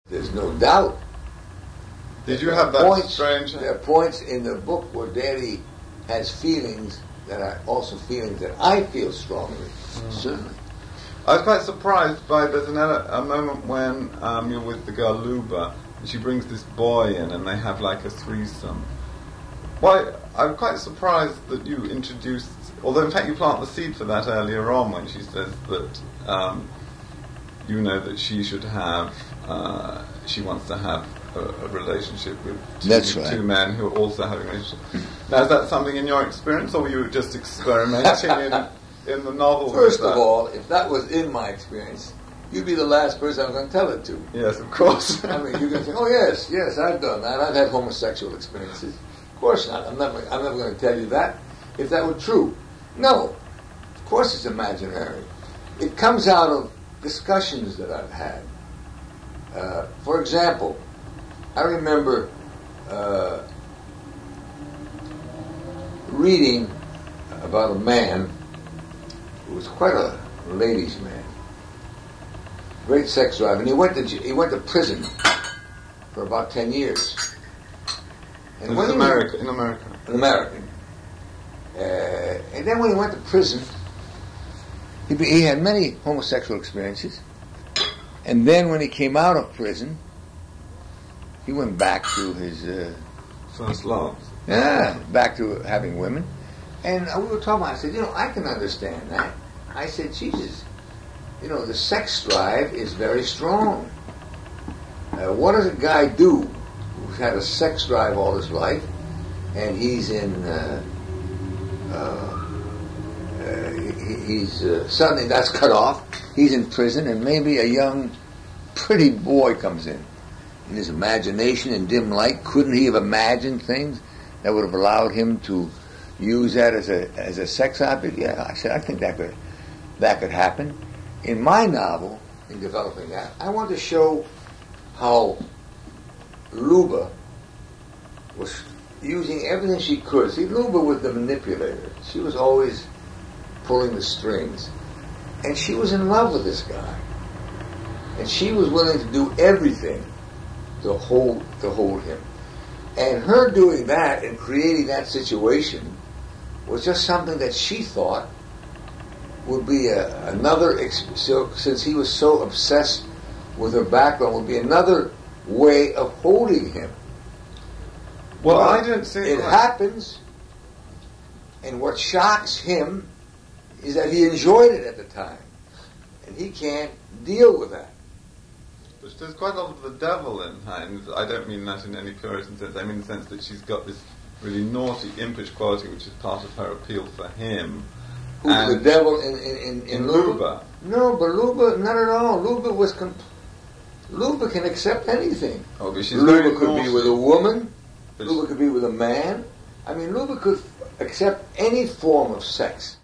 There's no doubt. Did you have that strange... There are points in the book where Daddy has feelings that are also feelings that I feel strongly. Certainly. I was quite surprised by, there's a moment when you're with the girl Luba, and she brings this boy in and they have like a threesome. Why, I'm quite surprised that you introduced, although in fact you plant the seed for that earlier on when she says that you know that she should have, she wants to have a relationship with two men who are also having a relationship. Now, is that something in your experience, or were you just experimenting in the novel? First of all, if that was in my experience, you'd be the last person I'm going to tell it to. Yes, of course. I mean, you're going to say, oh yes, I've done that. I've had homosexual experiences. Of course not. I'm never going to tell you that if that were true. No. Of course it's imaginary. It comes out of discussions that I've had. For example, I remember reading about a man who was quite a ladies' man, great sex drive, and he went to prison for about 10 years. And in America. An American. And then when he went to prison, he had many homosexual experiences. And then when he came out of prison, he went back to his... first love. Yeah, back to having women. And we were talking about, I said, I can understand that. I said, Jesus, the sex drive is very strong. What does a guy do who's had a sex drive all his life, and he's in... suddenly that's cut off. He's in prison, and maybe a young, pretty boy comes in his imagination in dim light. Couldn't he have imagined things that would have allowed him to use that as a sex object? Yeah, I said, I think that could happen. In my novel, in developing that, I want to show how Luba was using everything she could. See, Luba was the manipulator. She was always pulling the strings. And she was in love with this guy. And she was willing to do everything to hold him. And her doing that and creating that situation was just something that she thought would be since he was so obsessed with her background, would be another way of holding him. Well, I didn't see it. It happens, and what shocks him is that he enjoyed it at the time, and he can't deal with that. But there's quite a lot of the devil in her, and I don't mean that in any Puritan sense. I mean in the sense that she's got this really naughty, impish quality, which is part of her appeal for him. Who's the devil in Luba? No, but Luba, not at all. Luba can accept anything. Oh, but she's Luba could be with a woman. Luba could be with a man. I mean, Luba could accept any form of sex.